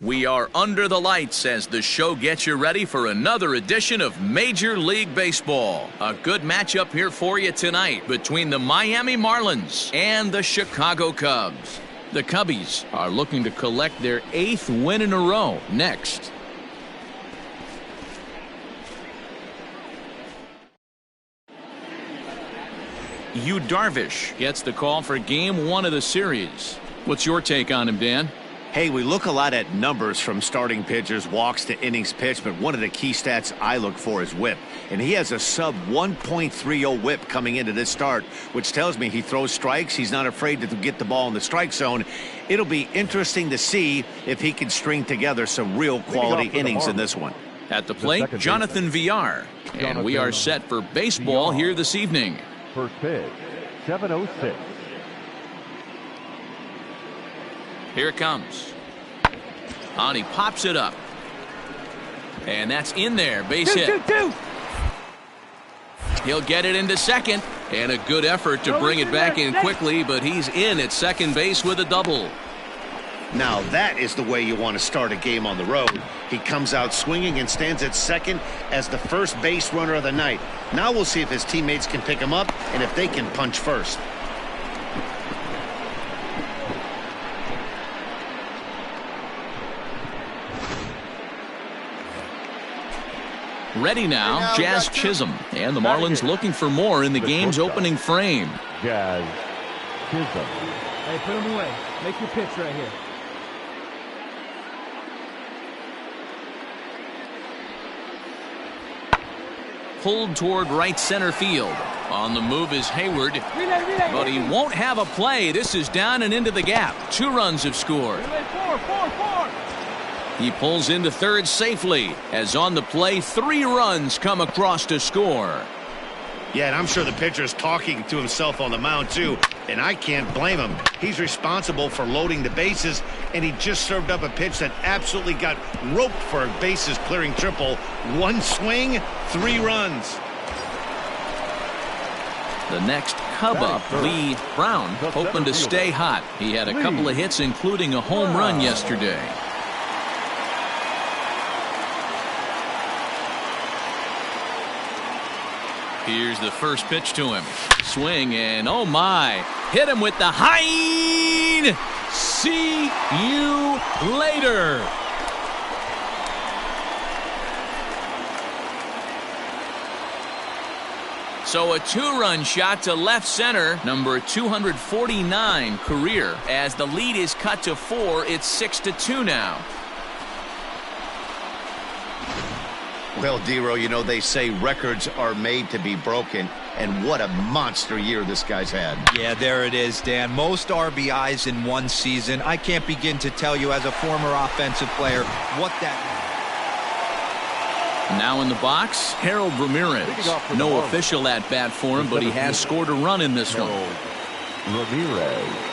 We are under the lights as the show gets you ready for another edition of Major League Baseball. A good matchup here for you tonight between the Miami Marlins and the Chicago Cubs. The Cubbies are looking to collect their 8th win in a row next. Yu Darvish gets the call for Game 1 of the series. What's your take on him, Dan? Hey, we look a lot at numbers from starting pitchers, walks to innings pitched, but one of the key stats I look for is whip. And he has a sub 1.30 whip coming into this start, which tells me he throws strikes. He's not afraid to get the ball in the strike zone. It'll be interesting to see if he can string together some real quality innings in this one. At the plate, Jonathan Villar. And we are set for baseball here this evening. First pitch, 7:06. Here it comes. And he pops it up. And that's in there. Base hit. He'll get it into second. And a good effort to bring it back in quickly, but he's in at second base with a double. Now that is the way you want to start a game on the road. He comes out swinging and stands at second as the first base runner of the night. Now we'll see if his teammates can pick him up and if they can punch first. Ready now, Jazz Chisholm. And the Marlins looking for more in the game's opening frame. Jazz Chisholm. Hey, put him away. Make your pitch right here. Pulled toward right center field. On the move is Hayward, but he won't have a play. This is down and into the gap. 2 runs have scored. He pulls into third safely, as on the play 3 runs come across to score. Yeah, and I'm sure the pitcher's talking to himself on the mound too, and I can't blame him. He's responsible for loading the bases, and he just served up a pitch that absolutely got roped for a bases clearing triple. 1 swing, 3 runs. The next Cub up, Lee Brown, hoping to stay hot. He had a couple of hits, including a home run yesterday. Here's the first pitch to him. Swing, and oh my, hit him with the Hein. See you later. So a 2-run shot to left center, number 249 career. As the lead is cut to 4, it's 6-2 now. Well, Dero, you know, they say records are made to be broken, and what a monster year this guy's had. Yeah, there it is, Dan. Most RBIs in one season. I can't begin to tell you as a former offensive player what that... Now in the box, Harold Ramirez. No official at bat for him, but he has scored a run in this one. Ramirez.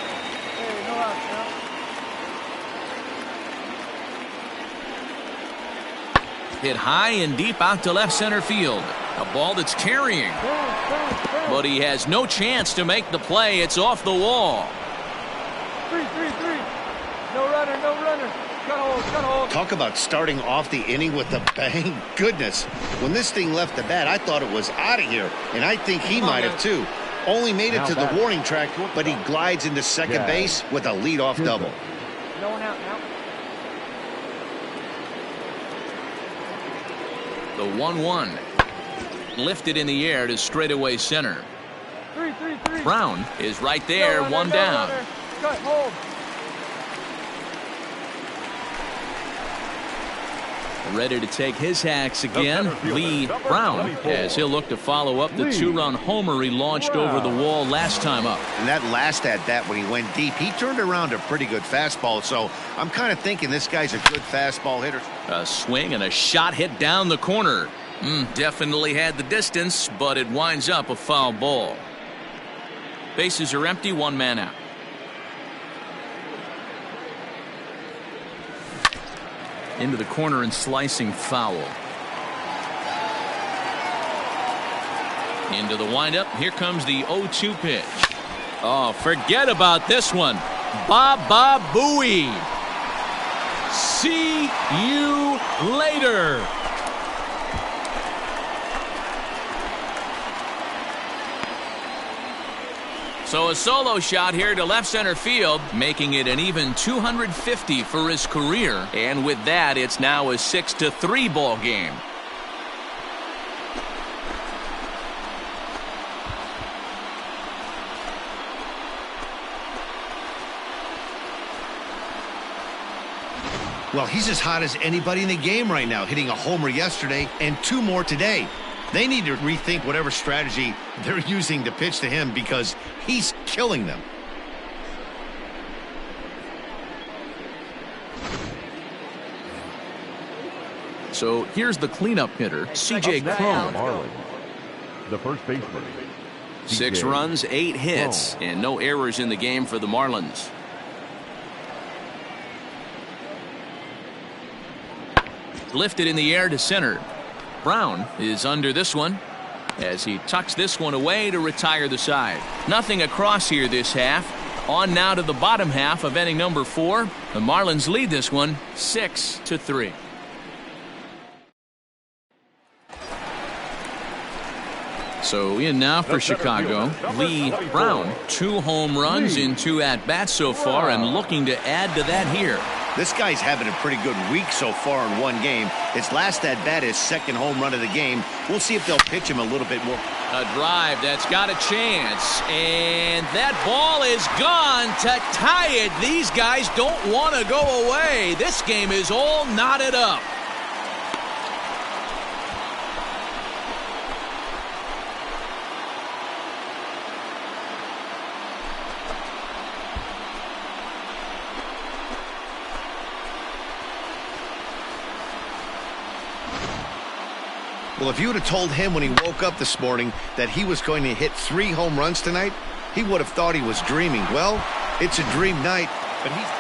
Hit high and deep out to left center field. A ball that's carrying. But he has no chance to make the play. It's off the wall. 3-3-3. No runner, no runner. Cut hold. Talk about starting off the inning with a bang. Goodness. When this thing left the bat, I thought it was out of here. And I think he might have too. Only made it to the warning track, but he glides into second base with a leadoff double. No one out now. The 1-1. Lifted in the air to straightaway center. 3-3-3. Brown is right there, No runner, one no down. runner. Cut, hold. Ready to take his hacks again, Lee Brown, as he'll look to follow up the two-run homer he launched over the wall last time up. And that last at-bat when he went deep, he turned around a pretty good fastball, so I'm kind of thinking this guy's a good fastball hitter. A swing and a shot hit down the corner. Definitely had the distance, but it winds up a foul ball. Bases are empty, one man out. Into the corner and slicing foul. Into the windup. Here comes the 0-2 pitch. Oh, forget about this one. Baba Booey. See you later. So a solo shot here to left center field, making it an even 250 for his career. And with that, it's now a 6-3 ball game. Well, he's as hot as anybody in the game right now, hitting a homer yesterday and 2 more today. They need to rethink whatever strategy they're using to pitch to him because he's killing them. So here's the cleanup hitter, C.J. Cron. Marlins. The first baseman. 6 runs, 8 hits, and no errors in the game for the Marlins. Lifted in the air to center. Brown is under this one as he tucks this one away to retire the side. Nothing across here this half. On now to the bottom half of inning number 4. The Marlins lead this one 6-3. So in now for Chicago, Lee Brown. 2 home runs in 2 at-bats so far and looking to add to that here. This guy's having a pretty good week so far in one game. His last at-bat is 2nd home run of the game. We'll see if they'll pitch him a little bit more. A drive that's got a chance, and that ball is gone to tie it. These guys don't want to go away. This game is all knotted up. Well, if you would have told him when he woke up this morning that he was going to hit 3 home runs tonight, he would have thought he was dreaming. Well, it's a dream night, but he's...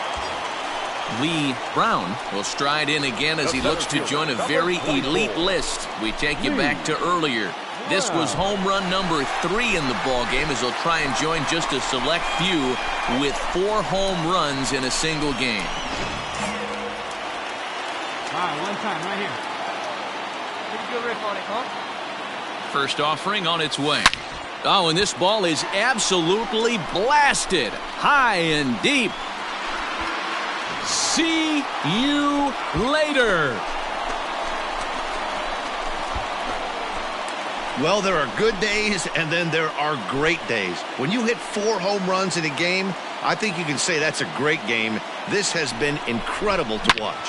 Lee Brown will stride in again as he looks to join a very elite list. We take you back to earlier. This was home run number 3 in the ball game as he'll try and join just a select few with 4 home runs in a single game. All right, one time right here. Pretty good riff on it, huh? First offering on its way. Oh, and this ball is absolutely blasted. High and deep. See you later. Well, there are good days, and then there are great days. When you hit 4 home runs in a game, I think you can say that's a great game. This has been incredible to watch.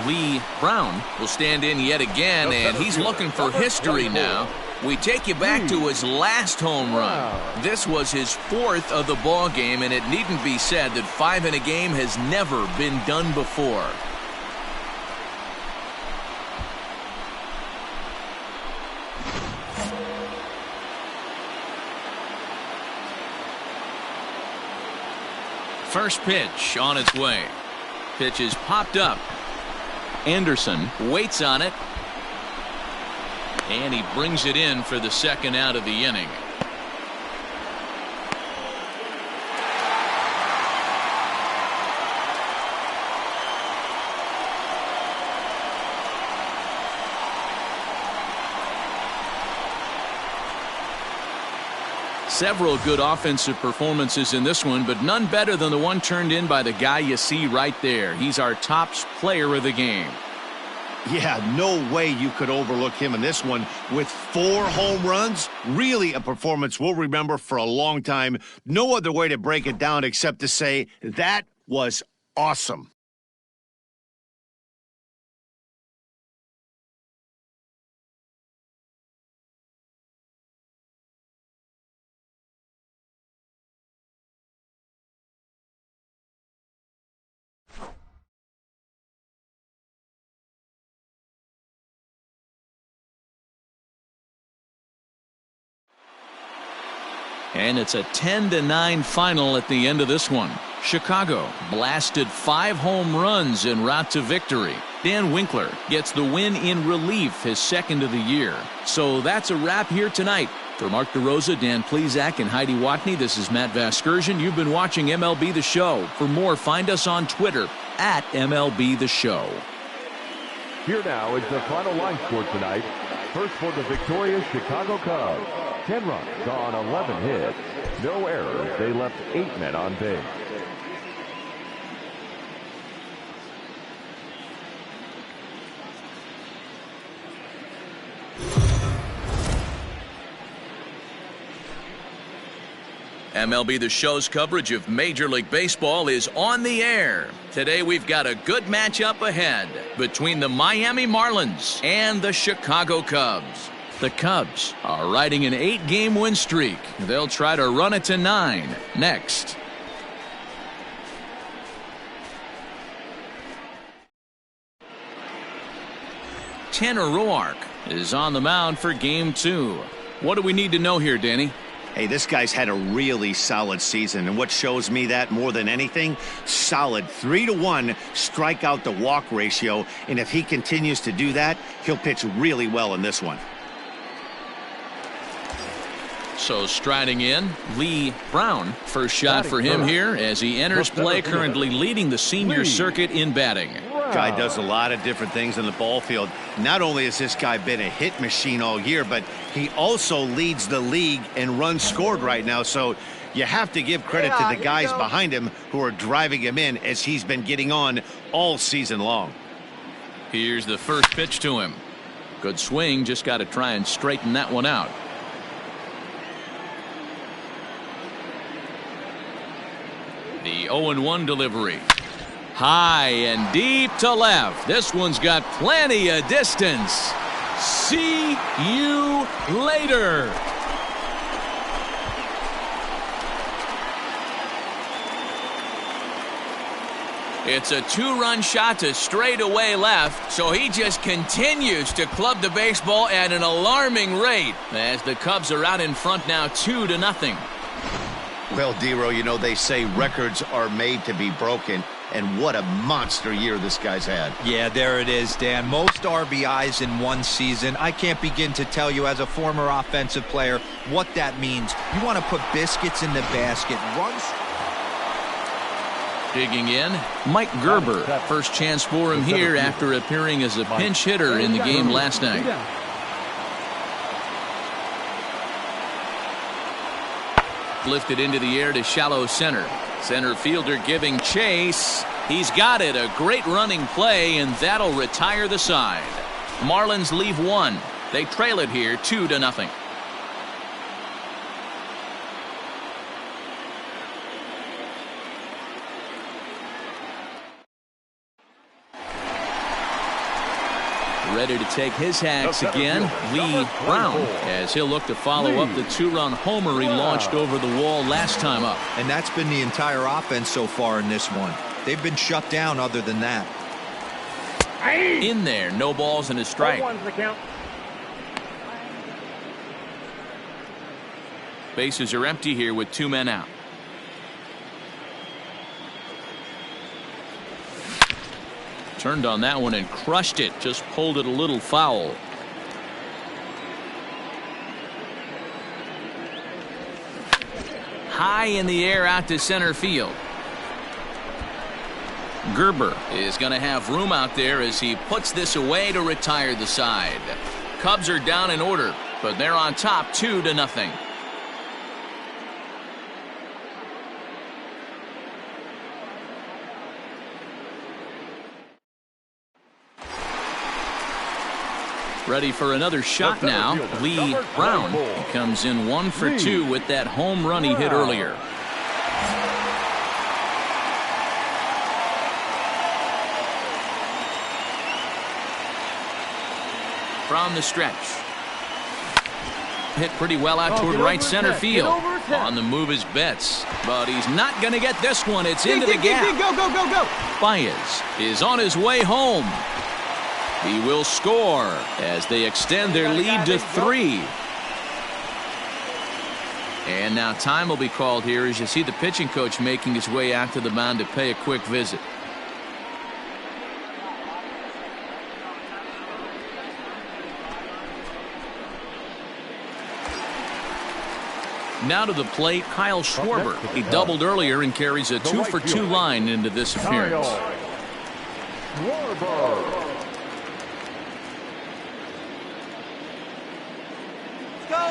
Lee Brown will stand in yet again, and he's looking for history now. We take you back to his last home run. This was his 4th of the ball game, and it needn't be said that 5 in a game has never been done before. First pitch on its way. Pitch is popped up. Anderson waits on it. And he brings it in for the second out of the inning. Several good offensive performances in this one, but none better than the one turned in by the guy you see right there. He's our top player of the game. Yeah, no way you could overlook him in this one with 4 home runs. Really a performance we'll remember for a long time. No other way to break it down except to say that was awesome. And it's a 10-9 final at the end of this one. Chicago blasted 5 home runs en route to victory. Dan Winkler gets the win in relief, his 2nd of the year. So that's a wrap here tonight. For Mark DeRosa, Dan Plesac, and Heidi Watney, this is Matt Vasgersian. You've been watching MLB The Show. For more, find us on Twitter at MLB The Show. Here now is the final line score tonight. First for the victorious Chicago Cubs. 10 runs on 11 hits. No errors. They left 8 men on base. MLB The Show's coverage of Major League Baseball is on the air. Today we've got a good matchup ahead between the Miami Marlins and the Chicago Cubs. The Cubs are riding an 8-game win streak. They'll try to run it to 9 next. Tanner Roark is on the mound for Game 2. What do we need to know here, Danny? Hey, this guy's had a really solid season, and what shows me that more than anything, solid 3-to-1 strikeout to walk ratio, and if he continues to do that, he'll pitch really well in this one. So striding in, Lee Brown. First shot for him here as he enters play, currently leading the senior circuit in batting. Guy does a lot of different things in the ball field. Not only has this guy been a hit machine all year, but he also leads the league in runs scored right now. So you have to give credit to the guys behind him who are driving him in as he's been getting on all season long. Here's the first pitch to him. Good swing, just got to try and straighten that one out. The 0-1 delivery. High and deep to left. This one's got plenty of distance. See you later. It's a 2-run shot to straightaway left, so he just continues to club the baseball at an alarming rate as the Cubs are out in front now 2-0. Well, Dero, you know, they say records are made to be broken, and what a monster year this guy's had. Yeah, there it is, Dan. Most RBIs in one season. I can't begin to tell you as a former offensive player what that means. You want to put biscuits in the basket. Runs. Digging in, Mike Gerber. First chance for him here after appearing as a pinch hitter in the game last night. Lifted into the air to shallow center. Center fielder giving chase. He's got it. A great running play, and that'll retire the side. Marlins leave 1. They trail it here 2-0. Ready to take his hacks again, Lee Brown, as he'll look to follow up the two-run homer he launched over the wall last time up. And that's been the entire offense so far in this one. They've been shut down other than that. In there, no balls and a strike. Bases are empty here with 2 men out. Turned on that one and crushed it. Just pulled it a little foul. High in the air out to center field. Gerber is going to have room out there as he puts this away to retire the side. Cubs are down in order, but they're on top 2-0. Ready for another shot now. Lee Brown comes in 1 for 2 with that home run he hit earlier. From the stretch. Hit pretty well out toward right center field. On the move is Betts, but he's not going to get this one. It's into the gap. Go. Baez is on his way home. He will score as they extend their lead to 3. And now time will be called here as you see the pitching coach making his way out to the mound to pay a quick visit. Now to the plate, Kyle Schwarber. He doubled earlier and carries a 2 for 2 line into this appearance.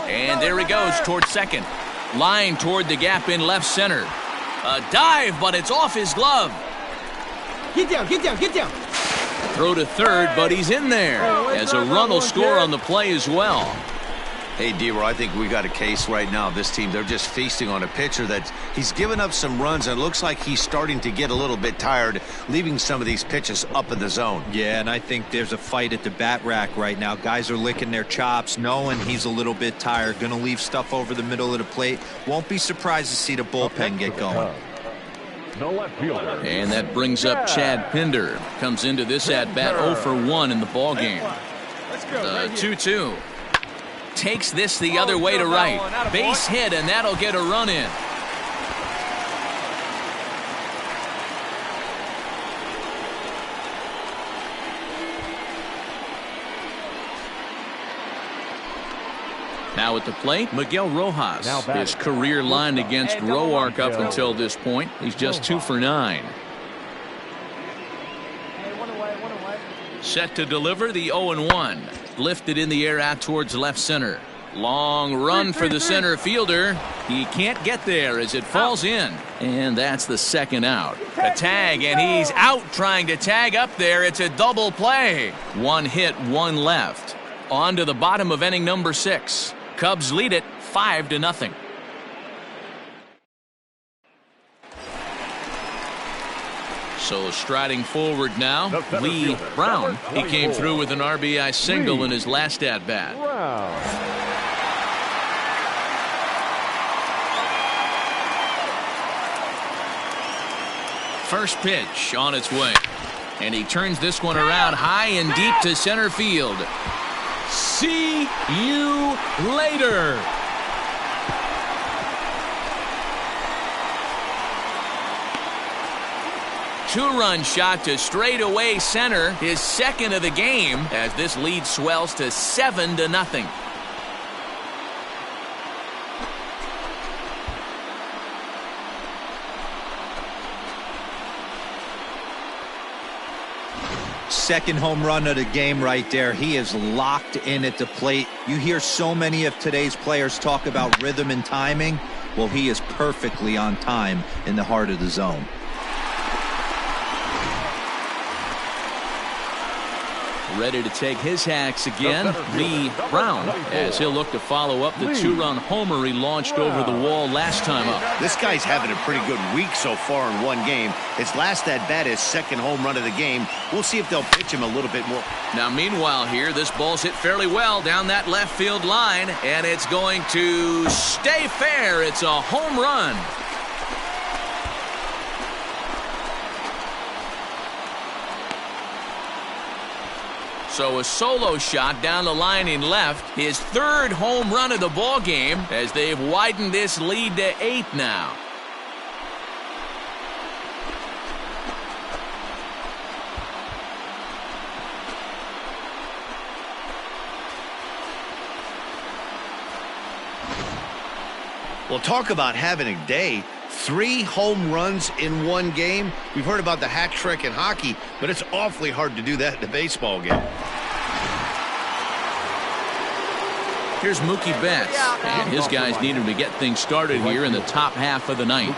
And there he goes toward second. Line toward the gap in left center. A dive, but it's off his glove. Get down. Throw to third, but he's in there as a run will score on the play as well. Hey, D-Roy, I think we got a case right now. This team, they're just feasting on a pitcher that he's given up some runs, and it looks like he's starting to get a little bit tired, leaving some of these pitches up in the zone. Yeah, and I think there's a fight at the bat rack right now. Guys are licking their chops, knowing he's a little bit tired, going to leave stuff over the middle of the plate. Won't be surprised to see the bullpen get going. And that brings up Chad Pinder. Comes into this at-bat 0 for 1 in the ballgame. The 2-2. Takes this the other way to right. Base hit, and that'll get a run in. Now at the plate, Miguel Rojas. His career line against Roark up until this point. He's just 2 for 9. Set to deliver the 0-1. Lifted in the air out towards left center. Long run for the center fielder. He can't get there as it falls in. And that's the second out. A tag, and he's out trying to tag up there. It's a double play. 1 hit, 1 left. On to the bottom of inning number 6. Cubs lead it 5-0. So striding forward now, Lee Brown. He came through with an RBI single in his last at-bat. First pitch on its way. And he turns this one around high and deep to center field. See you later. Two-run shot to straightaway center, his second of the game, as this lead swells to 7-0. Second home run of the game right there. He is locked in at the plate. You hear so many of today's players talk about rhythm and timing. Well, he is perfectly on time in the heart of the zone. Ready to take his hacks again, Lee Brown, as he'll look to follow up the two-run homer he launched over the wall last time up. This guy's having a pretty good week so far in one game. His last at-bat is second home run of the game. We'll see if they'll pitch him a little bit more. Now, meanwhile here, this ball's hit fairly well down that left field line, and it's going to stay fair. It's a home run. So a solo shot down the line in left, his third home run of the ball game, as they've widened this lead to 8 now. Well, talk about having a day. 3 home runs in one game. We've heard about the hack trick in hockey, but it's awfully hard to do that in a baseball game. Here's Mookie Betts, and his guys need him to get things started here in the top half of the ninth.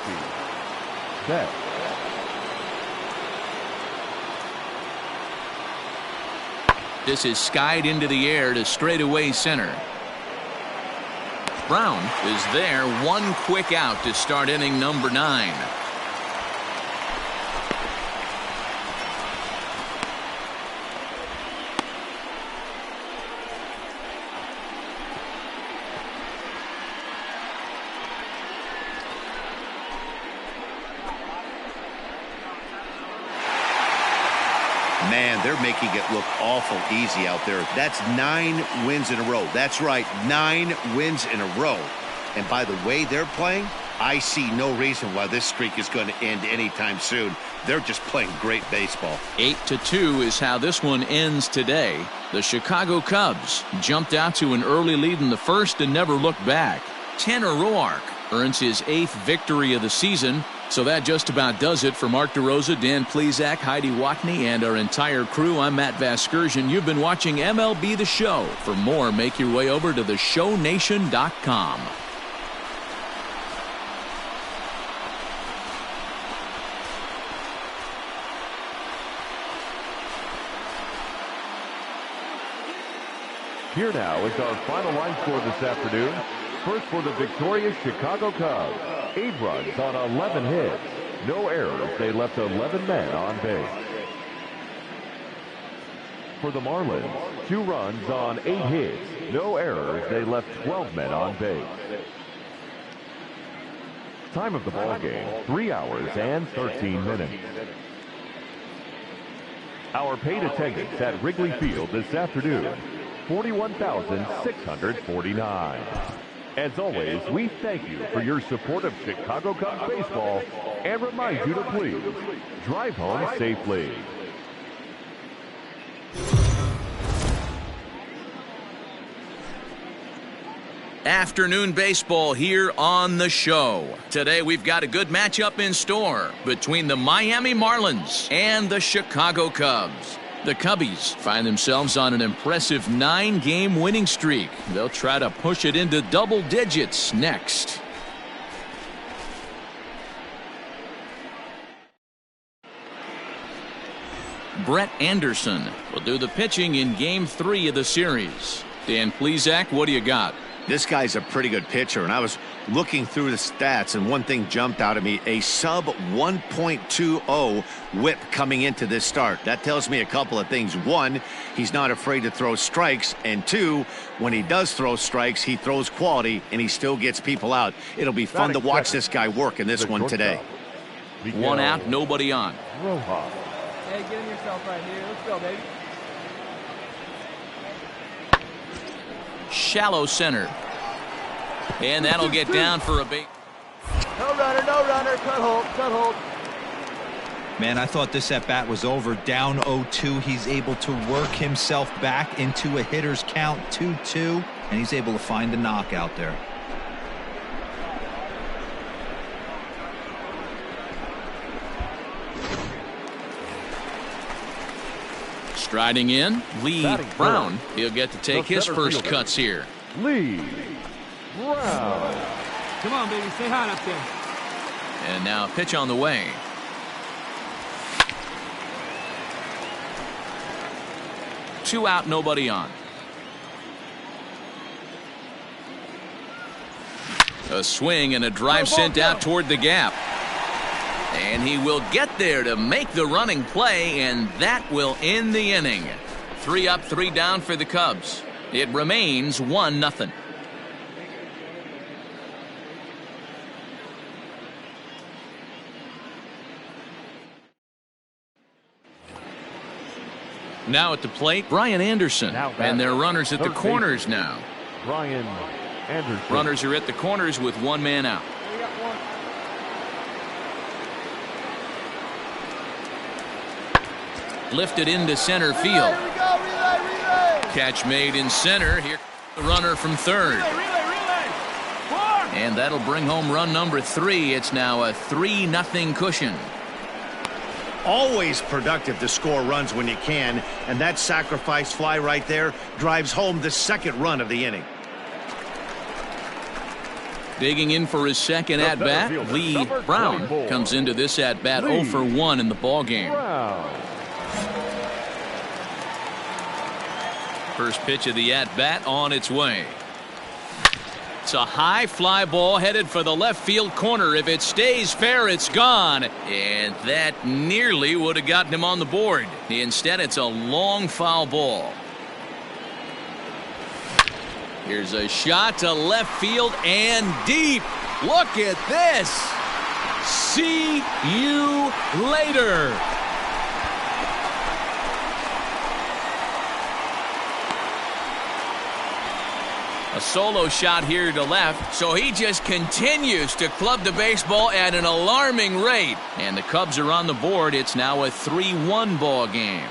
This is skied into the air to straightaway center. Brown is there, one quick out to start inning number 9. Man, they're making it look awful easy out there. That's 9 wins in a row. That's right, 9 wins in a row. And by the way they're playing, I see no reason why this streak is going to end anytime soon. They're just playing great baseball. 8-2 is how this one ends today. The Chicago Cubs jumped out to an early lead in the first and never looked back. Tanner Roark earns his 8th victory of the season. So that just about does it for Mark DeRosa, Dan Plesac, Heidi Watney, and our entire crew. I'm Matt Vasgersian. You've been watching MLB The Show. For more, make your way over to theshownation.com. Here now is our final line score this afternoon. First for the victorious Chicago Cubs. 8 runs on 11 hits. No errors. They left 11 men on base. For the Marlins, 2 runs on 8 hits. No errors. They left 12 men on base. Time of the ball game, 3 hours and 13 minutes. Our paid attendance at Wrigley Field this afternoon, 41,649. As always, we thank you for your support of Chicago Cubs baseball and remind you to please drive home safely. Afternoon baseball here on the show. Today we've got a good matchup in store between the Miami Marlins and the Chicago Cubs. The Cubbies find themselves on an impressive 9-game winning streak. They'll try to push it into double digits next. Brett Anderson will do the pitching in Game 3 of the series. Dan Plesac, what do you got? This guy's a pretty good pitcher, and I was looking through the stats, and one thing jumped out at me, a sub 1.20 whip coming into this start. That tells me a couple of things. 1, he's not afraid to throw strikes, and 2, when he does throw strikes, he throws quality, and he still gets people out. It'll be fun to watch this guy work in this one today. 1 out, nobody on. Hey, get in yourself right here. Let's go, baby. Shallow center. And that'll get down for a bait. No runner, no runner. Cut hold, cut hold. Man, I thought this at-bat was over. Down 0-2. He's able to work himself back into a hitter's count, 2-2, and he's able to find a knockout there. Striding in, Lee Brown. He'll get to take his first cuts here. Lee Brown. Come on, baby. Stay hot up there. And now pitch on the way. 2 out, nobody on. A swing and a drive sent out toward the gap. And he will get there to make the running play, and that will end the inning. 3 up, 3 down for the Cubs. It remains 1-0. Now at the plate, Brian Anderson. And their runners at the corners now. Brian Anderson. Runners are at the corners with 1 man out. Lifted into center field. Catch made in center. Here the runner from third. And that'll bring home run number 3. It's now a 3-0 cushion. Always productive to score runs when you can, and that sacrifice fly right there drives home the second run of the inning. Digging in for his second at-bat, Lee Brown comes into this at-bat 0 for 1 in the ballgame. First pitch of the at-bat on its way. It's a high fly ball headed for the left field corner. If it stays fair, it's gone. And that nearly would have gotten him on the board. Instead, it's a long foul ball. Here's a shot to left field and deep. Look at this. See you later. A solo shot here to left, so he just continues to club the baseball at an alarming rate. And the Cubs are on the board. It's now a 3-1 ball game.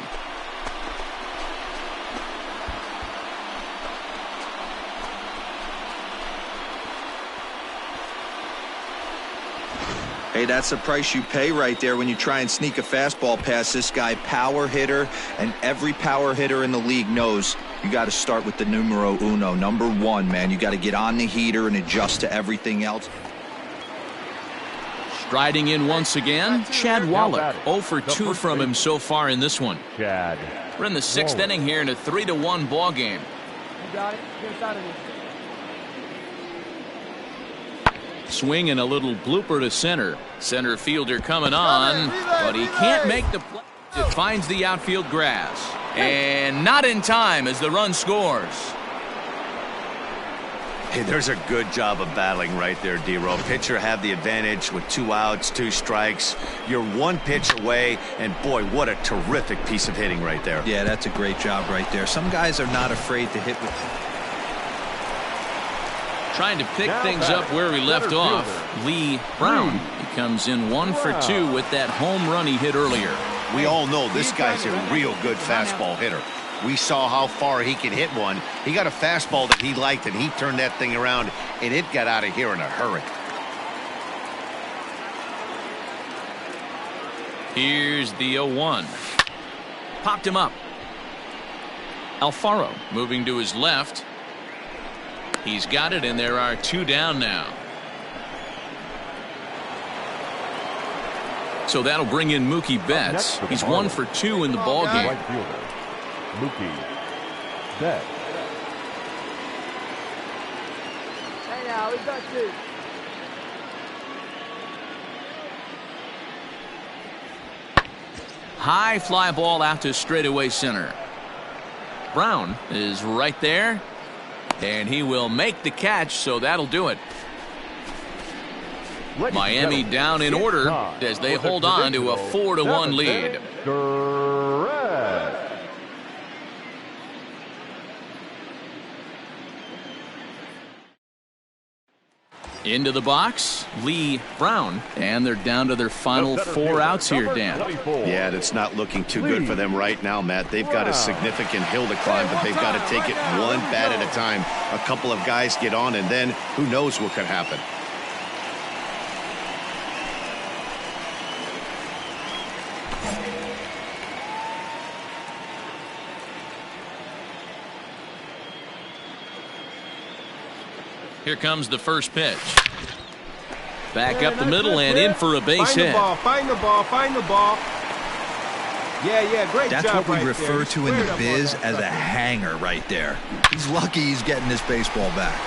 Hey, that's the price you pay right there when you try and sneak a fastball past this guy. Power hitter, and every power hitter in the league knows you got to start with the numero uno, number 1, man. You got to get on the heater and adjust to everything else. Striding in once again, Chad Wallach. 0 for 2 from him so far in this one. Chad. We're in the 6th inning here in a 3-1 ball game. You got it. Get inside of this. Swing and a little blooper to center. Center fielder coming on, but he can't make the play. It finds the outfield grass. And not in time as the run scores. Hey, there's a good job of battling right there, D-Row. Pitcher have the advantage with 2 outs, 2 strikes. You're 1 pitch away, and boy, what a terrific piece of hitting right there. Yeah, that's a great job right there. Some guys are not afraid to hit with. Trying to pick things up where we left off. Lee Brown. He comes in 1 for 2 with that home run he hit earlier. We all know this guy's a real good fastball hitter. We saw how far he can hit one. He got a fastball that he liked, and he turned that thing around, and it got out of here in a hurry. Here's the 0-1. Popped him up. Alfaro moving to his left. He's got it, and there are 2 down now. So that'll bring in Mookie Betts. He's 1 for 2 in the ballgame. Right fielder, Mookie Betts. Hey now, he's got 2. High fly ball out to straightaway center. Brown is right there. And he will make the catch, so that'll do it. Miami down in order as they hold on to a 4-1 lead. Into the box, Lee Brown, and they're down to their final 4 outs here, Dan. Yeah, that's not looking too good for them right now, Matt. They've got a significant hill to climb, but they've got to take it 1 bat at a time. A couple of guys get on, and then who knows what could happen. Here comes the first pitch. Back up the middle and in for a base hit. Find the ball, find the ball, find the ball. Yeah, great That's job what we right refer there. to in the Squared up on biz that as a sucker. hanger right there. He's lucky he's getting this baseball back.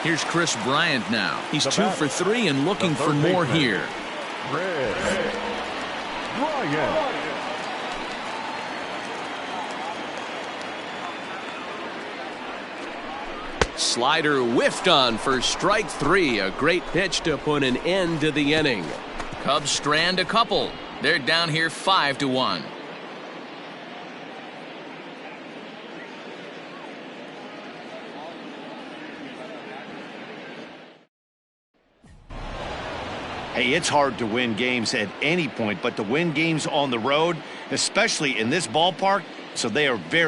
Here's Chris Bryant now. He's The 2 for 3 and looking the for third more baseman. here. Chris Bryant. Slider whiffed on for strike 3. A great pitch to put an end to the inning. Cubs strand a couple. They're down here 5-1. Hey, it's hard to win games at any point, but to win games on the road, especially in this ballpark, so they are very